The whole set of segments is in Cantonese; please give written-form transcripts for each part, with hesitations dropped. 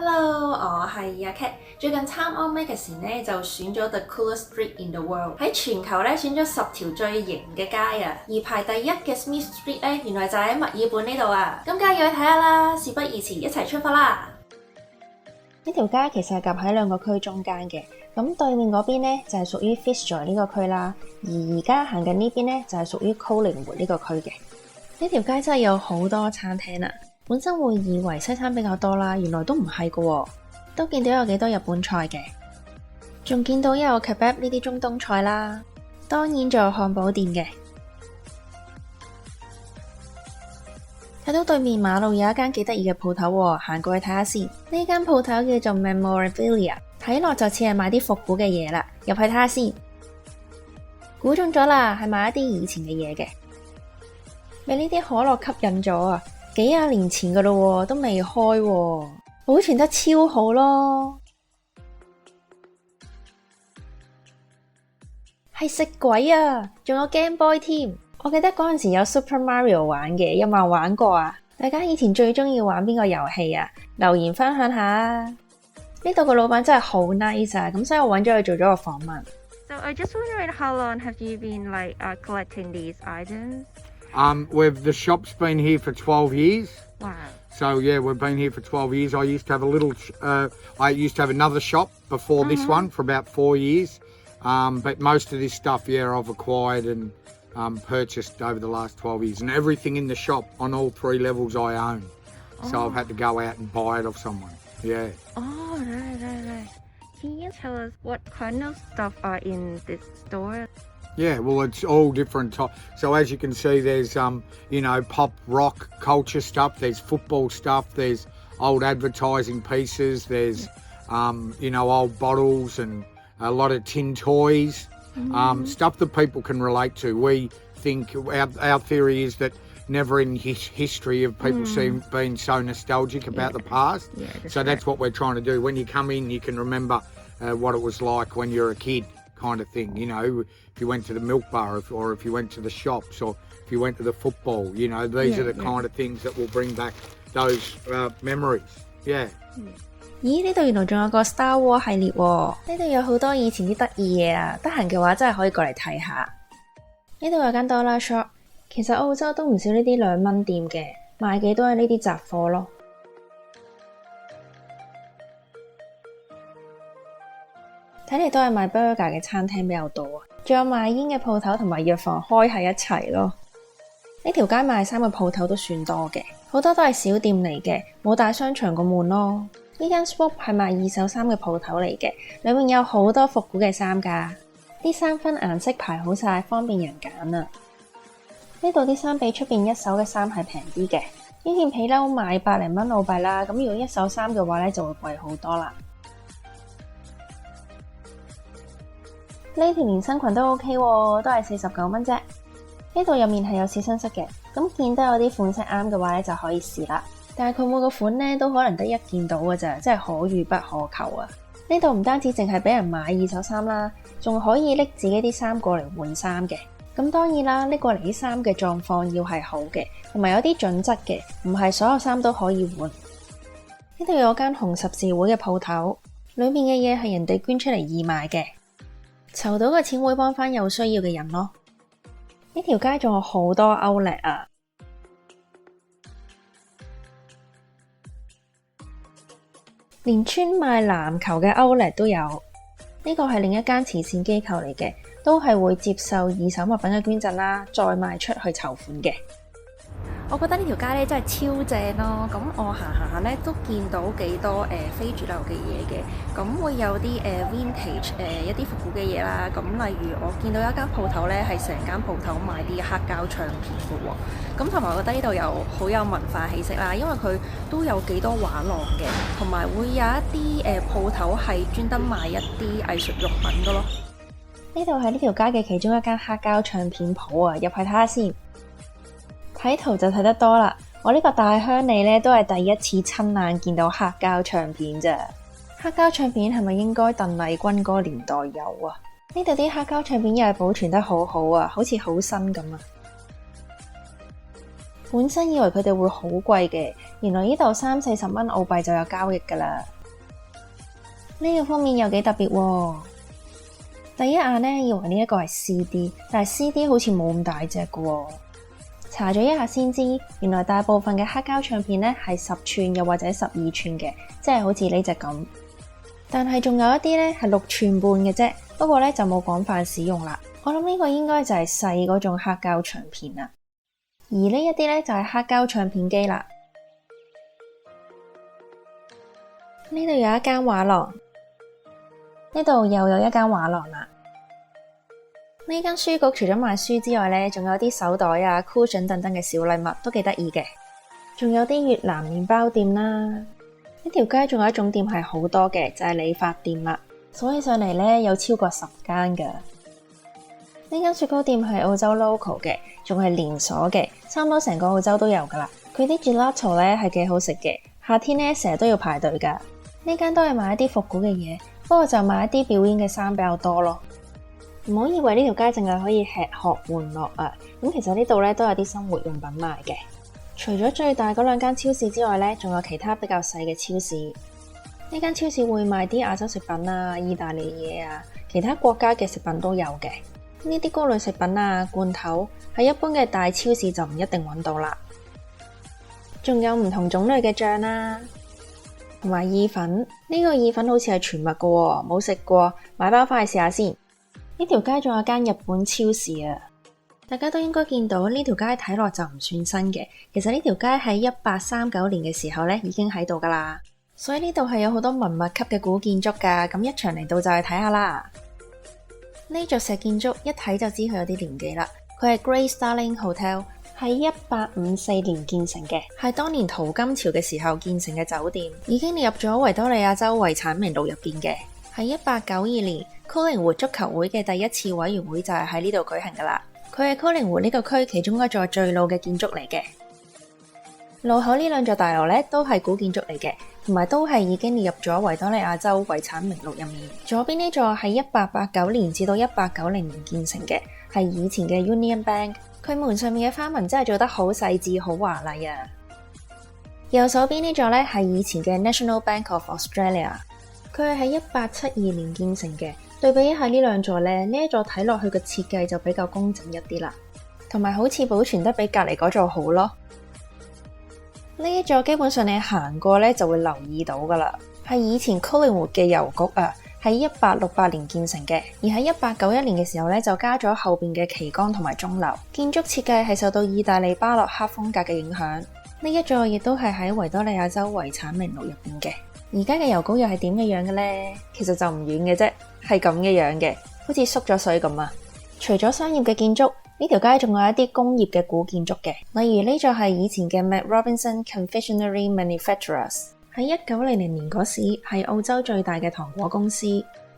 Hello，我係阿 Cat。最近 Time Out Magazine 咧就選咗 The Coolest Street in the World， 喺全球咧選咗10條最型嘅街啊，而排第一嘅 Smith Street 咧原來就喺墨爾本呢度啊，咁梗係要去睇下啦，事不宜遲，一齊出發啦！呢條街其實係夾喺兩個區中間嘅，咁對面嗰邊咧就係屬於 Fitzroy 呢個區啦，而家行緊呢邊咧就係屬於 Collingwood 呢個區嘅。呢條街真係有好多餐廳啊！本身會以為西餐比較多啦，原來都唔係㗎喎，都見到有幾多日本菜嘅，仲見到有 kebab 呢啲中東菜啦，當然仲有漢堡店嘅。睇到對面馬路有一間幾得意嘅鋪頭喎，行過去睇下先。呢間鋪頭叫做 Memorabilia， 睇落就似係賣啲復古嘅嘢啦，入去睇下先。估中咗啦，係賣一啲以前嘅嘢嘅。俾呢啲可樂吸引咗啊！幾廿年前噶咯，都未開，保存得超好咯。係食鬼啊！仲有 Game Boy 添。我記得嗰陣時有 Super Mario 玩嘅，有冇人玩過啊？大家以前最中意玩邊個遊戲啊？留言分享下。呢度個老闆真係好 nice 啊，咁所以我揾咗佢做咗個訪問。So I just wondering how long have you been collecting these items? The shop's been here for 12 years. Wow. So yeah, we've been here for 12 years. I used to have another shop before this one for about 4 years. But most of this stuff, I've acquired and purchased over the last 12 years. And everything in the shop on all 3 levels I own. So I've had to go out and buy it off someone. Yeah. Oh, right. Can you tell us what kind of stuff are in this store? Yeah, well, it's all different. So as you can see, there's, pop rock culture stuff. There's football stuff. There's old advertising pieces. There's, old bottles and a lot of tin toys. Stuff that people can relate to. We think, our theory is that never in history have people been so nostalgic about the past. Yeah, That's what we're trying to do. When you come in, you can remember what it was like when you're a kid. Kind of thing, if you went to the milk bar or if you went to the shops or if you went to the football, these are the kind of things that will bring back those memories. Yeah. 咦，呢度原來仲有個 Star Wars 系列喎，呢度有好多以前啲得意嘢啊，得閒嘅話真係可以過嚟睇下。呢度有間 Dollar Shop， 其實澳洲都唔少呢啲2蚊店嘅，賣嘅都係呢啲雜貨咯。睇嚟都係賣 burger 嘅餐廳比較多啊，仲有賣煙嘅鋪頭同埋藥房開喺一齊咯。呢條街賣衫嘅鋪頭都算多嘅，好多都係小店嚟嘅，冇大商場咁悶咯。呢間 Swap 係賣二手衫嘅鋪頭嚟嘅，裏面有好多復古嘅衫㗎，啲衫分顏色排好晒，方便人揀啊。呢度啲衫比出邊一手嘅衫係平啲嘅，呢件皮褸賣100零蚊澳幣啦，咁如果一手衫嘅話咧就會貴好多啦。呢條連身裙都 OK 喎，都係49蚊啫。呢度入面係有試身室嘅，咁見得有啲款式啱嘅話咧就可以試啦。但係佢每個款咧都可能得一件到嘅咋，真係可遇不可求啊！呢度唔單止淨係俾人買二手衫啦，仲可以拎自己啲衫過嚟換衫嘅。咁當然啦，拎過嚟啲衫嘅狀況要係好嘅，同埋有啲準則嘅，唔係所有衫都可以換。呢度有間紅十字會嘅鋪頭，裏面嘅嘢係人哋捐出嚟義賣嘅。籌到嘅錢會幫返有需要嘅人咯。呢條街仲有好多 outlet 啊，連專賣籃球嘅 outlet 都有。呢個係另一間慈善機構嚟嘅，都係會接受二手物品嘅捐贈啦，再賣出去籌款嘅。我覺得呢條街咧真係超正咯，咁我行咧都見到幾多非主流嘅嘢嘅，咁會有啲vintage 一啲復古嘅嘢啦，咁例如我見到有一間鋪頭咧係成間鋪頭賣啲黑膠唱片嘅喎，咁同埋我覺得呢度有好有文化氣息啦，因為佢都有幾多畫廊嘅，同埋會有一啲鋪頭係專登賣一啲藝術用品嘅咯。呢度係呢條街嘅其中一間黑膠唱片鋪啊，入去睇下先。睇圖就睇得多啦，我呢個大鄉里咧都係第一次親眼見到黑膠唱片咋。黑膠唱片係咪應該鄧麗君嗰個年代有啊？呢度啲黑膠唱片又係保存得好好啊，好似好新咁啊！本身以為佢哋會好貴嘅，原來呢度30-40蚊澳幣就有交易㗎啦。呢個封面又幾特別喎。第一眼呢，以為呢一個係 CD， 但係 CD 好似冇咁大隻㗎喎。查咗一下先知，原來大部分嘅黑膠唱片呢係10寸又或者12寸嘅，即係好似呢隻咁。但係仲有一啲呢係6寸半嘅啫，不過呢就冇廣泛使用啦。我諗呢個應該就係細嗰種黑膠唱片啦。而呢一啲呢，就係黑膠唱片機啦。呢度有一間畫廊，呢度又有一間畫廊啦。呢間書局除咗賣書之外呢，仲有啲手袋啊、cushion 等等嘅小禮物，都幾得意嘅。仲有啲越南麵包店啦。呢條街仲有一種店係好多嘅，就係理髮店啦。數起上嚟呢，有超過10間㗎。呢間雪糕店係澳洲 local 嘅，仲係連鎖嘅，差唔多成個澳洲都有噶啦。佢啲 gelato 咧係幾好食嘅，夏天咧成日都要排隊噶。呢間都係賣一啲復古嘅嘢，不過就賣一啲表演嘅衫比較多咯。唔好以為呢條街淨係可以吃喝玩樂啊，咁其實呢度咧都有啲生活用品賣嘅。除咗最大嗰2間超市之外咧，仲有其他比較細嘅超市。呢間超市會賣啲亞洲食品啊、意大利嘢啊，其他國家嘅食品都有嘅。呢啲糕類食品啊、罐頭喺一般嘅大超市就唔一定揾到啦。仲有唔同種類嘅醬啦，同埋意粉。呢個意粉好似係全麥㗎喎，冇食過，買包返去試下先。呢條街仲有間日本超市啊，大家都應該見到呢條街睇落就唔算新嘅。其實呢條街喺1839年嘅時候咧已經喺度噶啦，所以呢度係有好多文物級嘅古建築噶。咁一場嚟到就去睇下啦。呢座石建築一睇就知佢有啲年紀啦。佢係 Great Stirling Hotel， 係1854年建成嘅，係當年淘金潮嘅時候建成嘅酒店，已經列入咗維多利亞州遺產名錄入邊嘅。喺1892年，Collingwood 足球會嘅第一次委員會就係喺呢度舉行噶啦。佢係 Collingwood 呢個區其中一座最老嘅建築嚟嘅。路口呢2座大樓咧都係古建築嚟嘅，同埋都係已經列入咗維多利亞州遺產名錄入面。左邊呢座係1889年至到1890年建成嘅，係以前嘅 Union Bank。佢門上面嘅花紋真係做得好細緻、好華麗啊！右手邊呢座咧係以前嘅 National Bank of Australia。佢係喺1872年建成嘅。對比一下呢2座咧，呢一座睇落去嘅設計就比較工整一啲啦，同埋好似保存得比隔籬嗰座好咯。呢一座基本上你行過咧就會留意到噶啦，係以前 Collingwood 嘅郵局啊，喺1868年建成嘅，而喺1891年嘅時候咧就加咗後邊嘅旗杆同埋鐘樓，建築設計係受到意大利巴洛克風格嘅影響。呢一座亦都係喺維多利亞州遺產名錄入邊嘅。而家嘅郵局又係點嘅樣嘅咧？其實就唔遠嘅啫，係咁嘅樣嘅，好似縮咗水咁啊！除咗商業嘅建築，呢條街仲有一啲工業嘅古建築嘅，例如呢座係以前嘅 Mac Robinson Confectionery Manufacturers， 喺1900年嗰時係澳洲最大嘅糖果公司。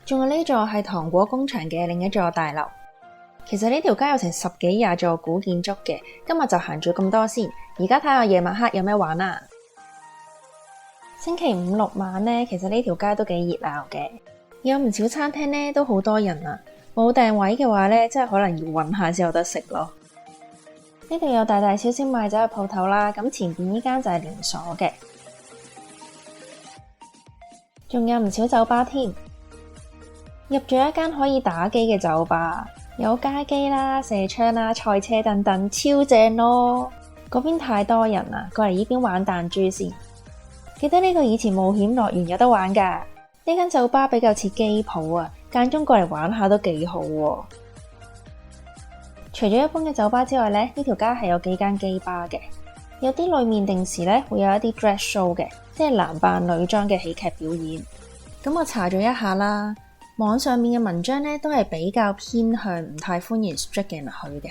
仲有呢座係糖果工場嘅另一座大樓。其實呢條街有成10幾20座古建築嘅，今日就行咗咁多先。而家睇下夜晚黑有咩玩啊！星期5、6晚呢，其實呢條街都幾熱鬧嘅，有唔少餐廳呢都好多人啊。冇訂位嘅話呢，真係可能要搵下先有得食咯。呢度有大大小小賣酒嘅鋪頭啦，咁前邊呢間就係連鎖嘅，仲有唔少酒吧添。入咗一間可以打機嘅酒吧，有街機啦、射槍啦、賽車等等，超正咯。嗰邊太多人啦，過嚟呢邊玩彈珠先。記得呢個以前冒險樂園有得玩㗎。呢間酒吧比較似機鋪啊，間中過嚟玩下都幾好喎。除咗一般嘅酒吧之外呢，呢條街係有幾間機吧嘅，有啲裏面定時呢會有一啲 dress show 嘅，即係男扮女裝嘅喜劇表演。咁我查咗一下啦，網上面嘅文章呢都係比較偏向唔太歡迎 straight 嘅人去嘅。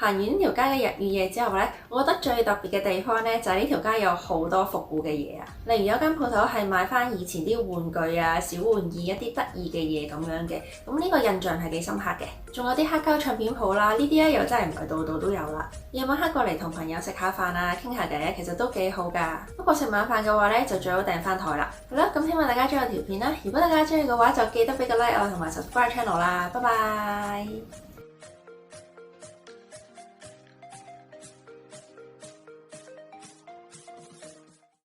行完呢條街嘅日與夜之後呢，我覺得最特別嘅地方呢，就係呢條街有好多復古嘅嘢啊！例如有間鋪頭係賣翻以前啲玩具啊、小玩意一啲得意嘅嘢咁樣嘅，咁呢個印象係幾深刻嘅。仲有啲黑膠唱片鋪啦，呢啲咧又真係唔係度度都有啦。夜晚黑過嚟同朋友食下飯啊、傾下偈，其實都幾好噶。不過食晚飯嘅話呢，就最好訂翻台啦。好啦，咁希望大家中意條片啦。如果大家中意嘅話，就記得俾個 like 我同埋 subscribe channel 啦。拜拜。